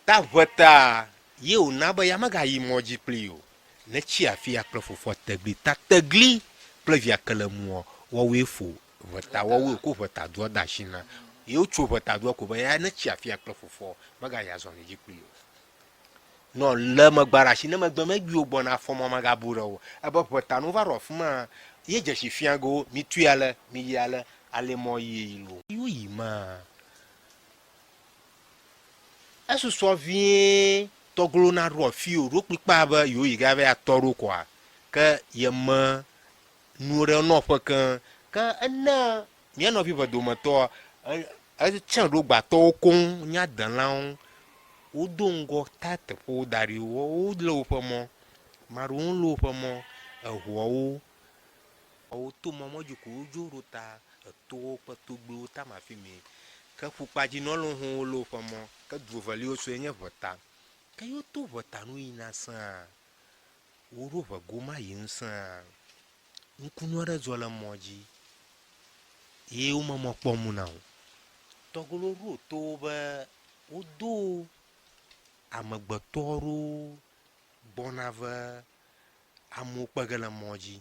ta veta ye o na be ya maga yi moji pli o ne chi afia kple fofo tegli ta tegli kple via kelemu wo we fo veta wo we ko veta do da shina ye o tso veta do ko be ya ne chi afia kple fofo maga ya zo ne ji pli o no le magbara shi ne magbe megbi o gbona fomo maga bura o ebe veta no va ro fuma ye je shi fiago mi tuyale mi yale ale mo yi lo yo yi ma eso so vie toglo na ro fi o ro pipa ba yo yi ga ba toro kwa ke ye ma nu re no fa kan ka na mi no fi do ma to a chen ro gba to kun nya dan la o dongo tate po dari o lo fa mo marun lo fa mo o to mo mo ju ko joro ta to pa to gbo ta ma fi mi ka pupa ji no lo hun lo fa mo ka du vali o so enya vota ka yo to vota no ina san o ro va goma yin san nkunu ara zo la moji e o mo po mu na o to glo ro to ba o do amagbetoro bonava amu pagala moji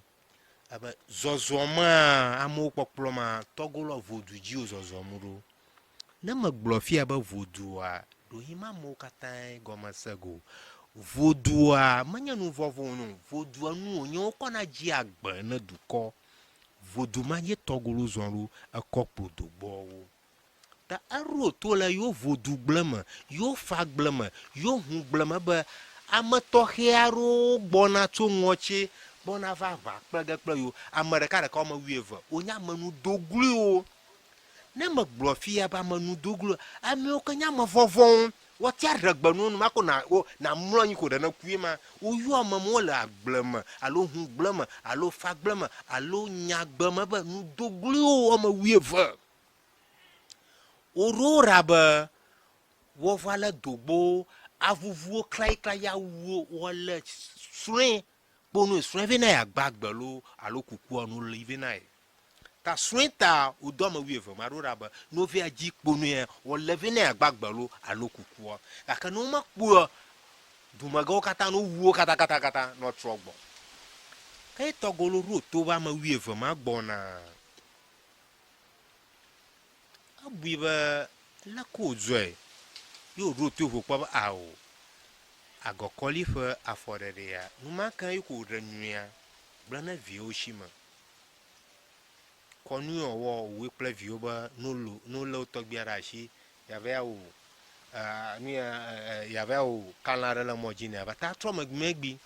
aba zozoma amu poploma togolo voduji o zozomuro na magblofi aba vodua do hima mo katai goma sego vodua manya nu vovo nu vodua nu onyo kona ji agba na duko vodu manye togolo zonru akokpo do bowo ta aro to la yo vodu blama yo fa blama yo hu blama ba amato hiaro bona to ngoche bona va kplega kple yo amerika de ka ma wieve onya manu doglu o ne magblofi ba manu doglu ami o kanya ma vovon wo ti aragbanu nu mako na mlonyi ko de na kuima o yo amamo la blama alo hu blama alo fa blama alo nya gbama ba nu doglu o ma wieve Aurora ba wo vala dogbo avuvuo klai ya wo wole swin bonu swin vena ya gbagbelo alo kuku anu livena ta swin ta udoma wieve marora ba no ve aji ponu e wo levena ya gbagbelo alo kuku aka no makpo dumago kata no wo kata no trogbo kai togolo ro to ba ma wieve ma gbona abuiba la ko zoe yo rotu ho kwa awo agokoli fe afodede ya numa kan yiko renua blana vio shima konu owo we ple vio ba no lo togbiara shi ya ve o ni ya ve o kanla la mojina ba ta tro megbi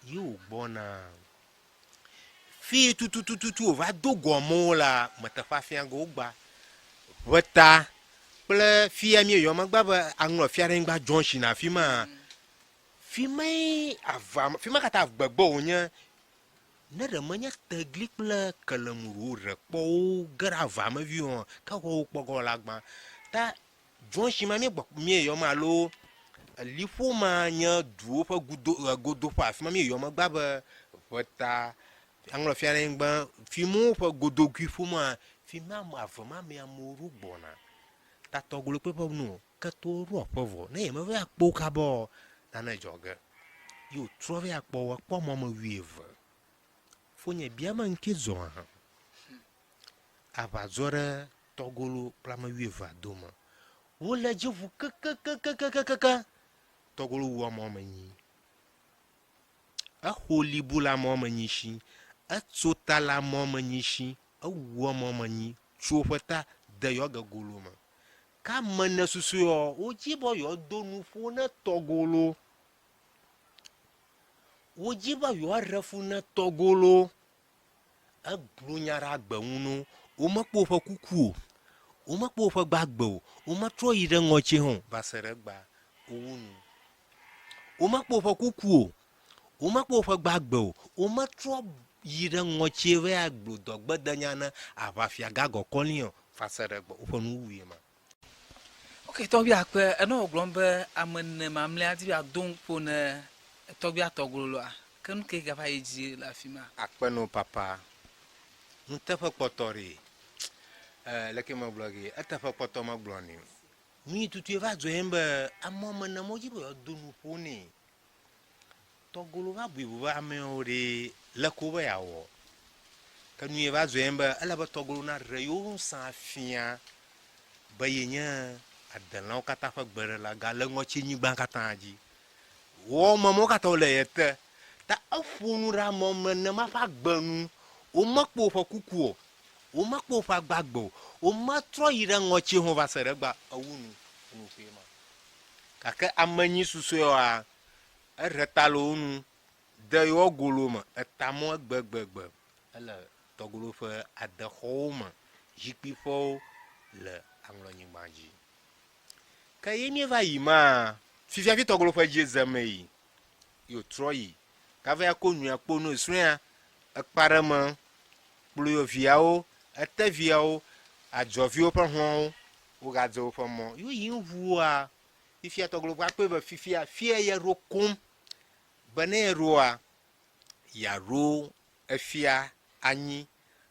yo gbona fi tutu va dogo mo la matafa fiango gba weta ple fia mi yo magba ba anlo fia ngba junction afima fima ava fima kata gbagbo onya na de manya tegli ple kalamuru repo grava ma vion ka ho pogo lagba ta junction ma mi yo ma lo lifo ma nya duo pa godo pa afima mi yo magba ba weta anlo fia ngba fimo pa godo kwifo ma fima ma avama mi amuru gbona ta togolo pe no ka to ro povo na ye ma ve akpo ka bo na na joge yo trove akpo wa po mo ma wieve fonye bia man ke zo ha abazore togolo plama wieve adoma wo la jevu ka togolo wo mo manyi a holi bula mo manyi shi a tsotala mo manyi shi a wo mo manyi chofata de yoga goloma ka mana susu yo ojibo yo donu fu na togolo ojibo yo refu na togolo aglunyara gbanu o mapo fa kuku o mapo fa gbagbo o matro yire ngochi hon basere gba owunu o mapo fa kuku o mapo fa gbagbo o matro yire ngochi we agbodo gbadanya na abafia gago kolion fasere gba o fonu wiye ma. Ok, tobia kwe eno glombe amene mamle ati adon pone tobia togolo a kan ke ga faiji la fima Akpeno papa ntefa potori leke ma blogi atafa poto ma bloni mi tutu va dzo embe amo me na moji bo do nu poni togolo va bu va me ore la ko ba yawo ka nu va dzo embe ala ba togolo na reyo sa fia ba yenya adan kata fa gbere la ga le ngo chi nyigba kata ji wo mo kata le yete ta afunu ra mo me na ma fa gbanu o makpo fa kukuo o makpo fa gbagbo o ma tro yire ngo chi ho va sere gba awunu nu fe ma kaka amanyi susu yo a retalo nu de yo golo ma etamo gbegbegbe ele togolo fa ade homa jikpi fo le anglo nyigbaji ka yemi va yima fifia vi togolo fa je zamei yo troyi ka va ko nu akpo no sua akparama blu yo viao ate viao ajovio pa ho o ga zo fa mo yo yin vua fifia togolo pa pe ba fifia fie ye rokum bane roa ya ro afia anyi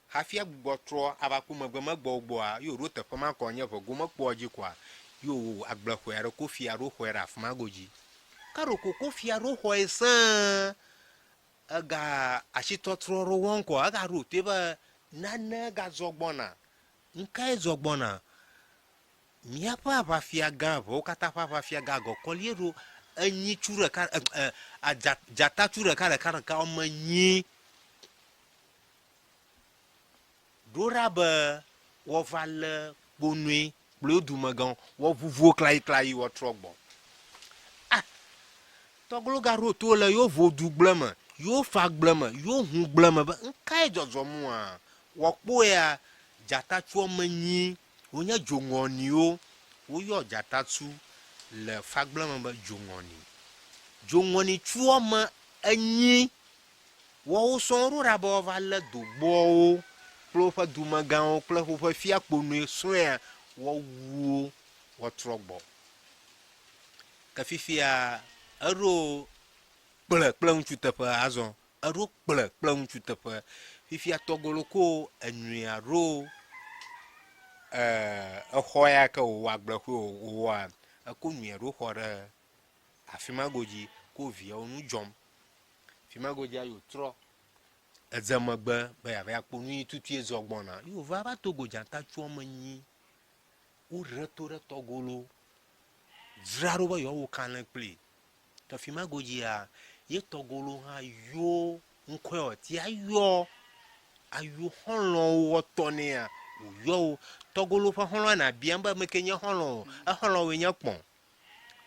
hafia gbotro abakuma gbe magbo a yo ro te fama ko nye fo goma kpoji kwa yo agba hwere ko fia ro hwere afma goji karo ko fia ro hoesan aga ashitotro ro won ko aga ro te ba nana ga zogbona nka zogbona mia pa fia ga vo kata pa fia ga go koliero anyi chure ka jata chure ka o manyi dorabe wo vale bonui blodu magan wo vuvu klai wo trogbo ah toglo garo to le yo vodu gblema yo fa gblema yo hu gblema ba nkai jojo mu a wo po ya jata chuo manyi onya jongoni o wo yo jata tu le fa gblema ba jongoni chuo ma anyi wo so ro ra ba vale dogbo klo fa duma gan klo fa fia kponu soa wo wu wo trogbo ka fifia aro kple unchu tepa azon aro kple unchu tepa fifia togolo ko enu aro ahoya ka o agble ko o wa ko nu aro hore afima goji ko via onu jom fima goji ayo tro ezamagbe be ya va kponu tutu ezogbona yo va ba togo janta chuo manyi o retore togolo zraro ba yo wo kan ple to fima goji a ye togolo ha yo nko ti ayo honlo wo tone a o yo togolo fa honlo na biamba mekenye honlo a honlo we nya pon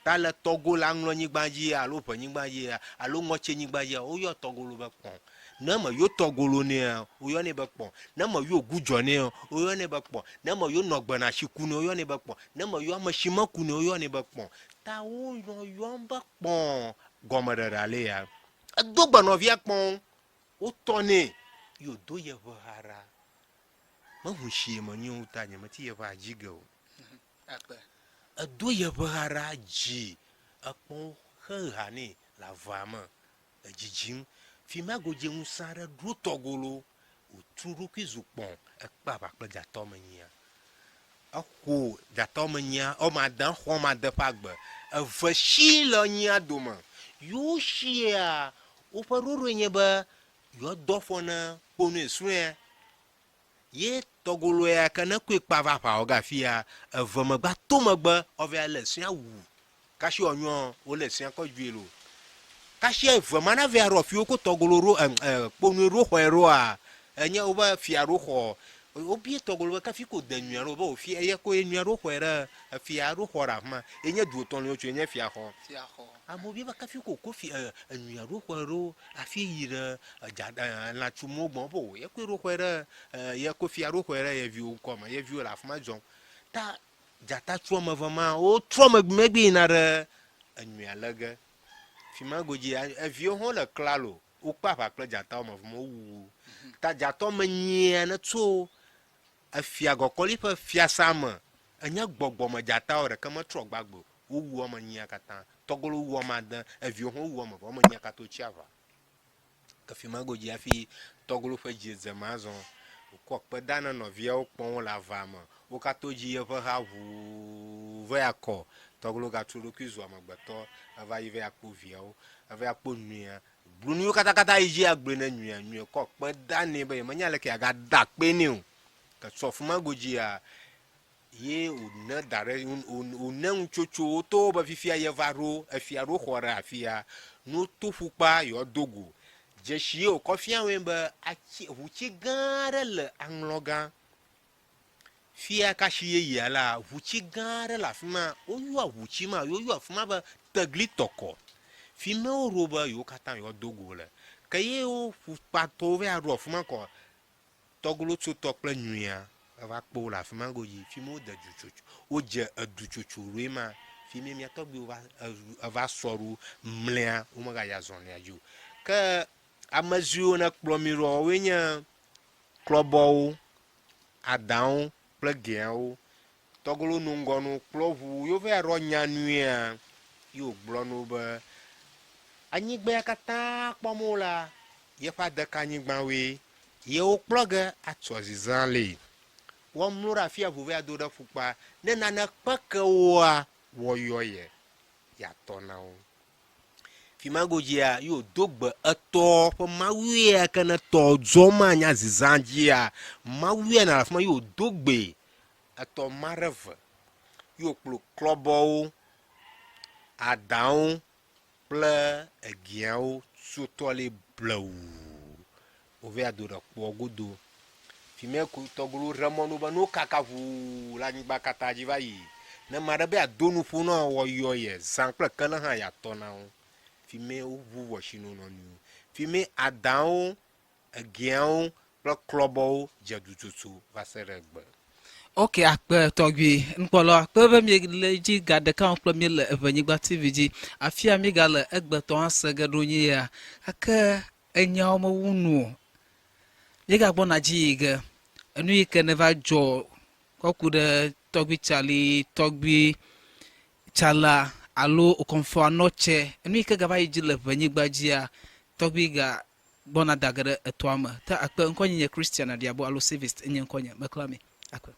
ta le togolo anglo nyigbaji alo po nyigbaji alo ngoche nyigbaji o yo togolo ba pon na ma yo togolo ne o yo ne ba pon na ma yo gujo ne o yo ne ba pon na ma yo nogba na shiku ne o yo ne ba pon na ma yo amashima ku ne o yo ne ba pon ta o yo ba pon gomara le ya dogba no via pon o tone yo do ye vara ma hu shi ma nyu ta nya ma ti ye va jigo akpe do ye vara ji akpon ha ni la vama jijim fima goje unsara dro togolo uturu kizupon ekpa ba pe jato menya akwo jato menya o ma dan ho ma de pagbe avashi lo nya doma yo shia o paruru nye ba yo dofona ponu esue ye togolo ya kana kwe pava pa ogafia avama gba to magba ovia lesun awu kashi onyo o lesun ko juelo kashi avama na via ro fi o ko togolo ro ponu ro ho a enya oba fia ro ho obi togolo ka fi ko danu ro ba o fi eye ko enu ro ho era fia ro ho ra ma enya du ton lo chu enya fia ho amobi ba ka fi ko fi enu ro ho ro afi yire la chumo bon bo ye ko ro ho era ye ko fia ro ho era ye vi o ko ma ye vi la fma jon ta jata chuo ma vama o tro ma megbi na re enu alaga fi ma goji vi o ho le klalo o pa pa kle jata ma vama wu ta jata ma nyia na tso afia gokoli pa fia sama anya gbogbo ma jata o re kama tro gbagbo o wu ma nyia kata togolo wu ma dan vi o ho wu ma ba ma nyia kata o chiava ka fi ma goji afi togolo fa je zamazon ko pe dana no via o pon la vama o ka to ji ye fa ha vu ve akɔ tɔglo gatu ɖokui zu amegbetɔ eva yi ve akpɔ viawo eva akpɔ nyuia bluniwo katã yi dzi agble ne nyuia kɔ kpe da nɛ be yemenya leke aga da kpe nɛ o ke tsɔ fuma godzia ye wòne da ɖe wòne ŋutsotso to be fifia ye va ɖo efia ɖo xɔ ɖe afia no to ƒukpa yɔ dogo dzesi ye wòkɔ fia woe be ʋutsi gã aɖe le aŋlɔ gã fia kasi yeyea la ʋutsi gã aɖe le afi ma woyɔa ʋutsi ma woyɔa afi ma be tegli tɔkɔ fi me woɖo be yewo katã yɔ dogo le ke ye wo ƒukpatɔwo va ɖo afi ma kɔ tɔglotsotɔ kple nyuia eva kpɔ le afi ma godzi fi me wode dzutsotso wodze edutsotso ɖoe ma fi me mia tɔgbiwo eva sɔ ɖo mlea womegayi azɔlia dzi o ke ame siwo ne kplɔ mi ɖo woe nye klɔbɔwo adawo kple gɛawo tɔglo nungɔnu kplɔ ʋu yewo va ɖɔ nyanuia ye wògblɔ no be anyigba ya katã kpɔm wo la yeƒe adeka anyigbawoe yewo kplɔ ge atsɔ zizã le wɔmlɔ ɖe afia ʋu va do ɖe ƒukpa ne nane kpe ke woa wɔyɔ ye yatɔ na wo fi ma godzia yo do gbe etɔ ƒe mawuia ke ne tɔ dzɔma nya zizã dzia mawuia na afi ma yo do gbe etɔ ma ɖe ve yo kplo klɔbɔwo adawo kple egɛawo sotɔ le blewu wòva do ɖe kpɔ godo fi me ko tɔglo ɖe mɔnu be no kaka ʋuu le anyigba katã dzi va yi ne ma ɖe be ado nuƒo na wɔyɔ ye zã kple kele hã yatɔ na wo fi me woʋu wɔsi nonɔnuwo fi me adawo egɛawo kple klɔbɔwo dze dutsotso va se ɖe gbe. Ok, akpe tɔgbi nkpɔlɔ akpe be mi le dzi ga ɖeka kple mi le Evenyigba TV dzi afia mi ga le egbetɔ hã se ge ɖo nyi ya ake enyawo mewu nu o mi ga gbɔna dzi yi ge enu yi ke ne va dzɔ kɔku ɖe tɔgbi tsali tɔgbi tsala alo okɔnfɔ anɔtse enu yi ke ga va yi dzi le Evenyigba dzia tɔgbi ga gbɔna da ge ɖe etɔa me te akpe ŋkɔ nye Christian Adiabo alo Savist enye ŋkɔ nye mekla mi akpe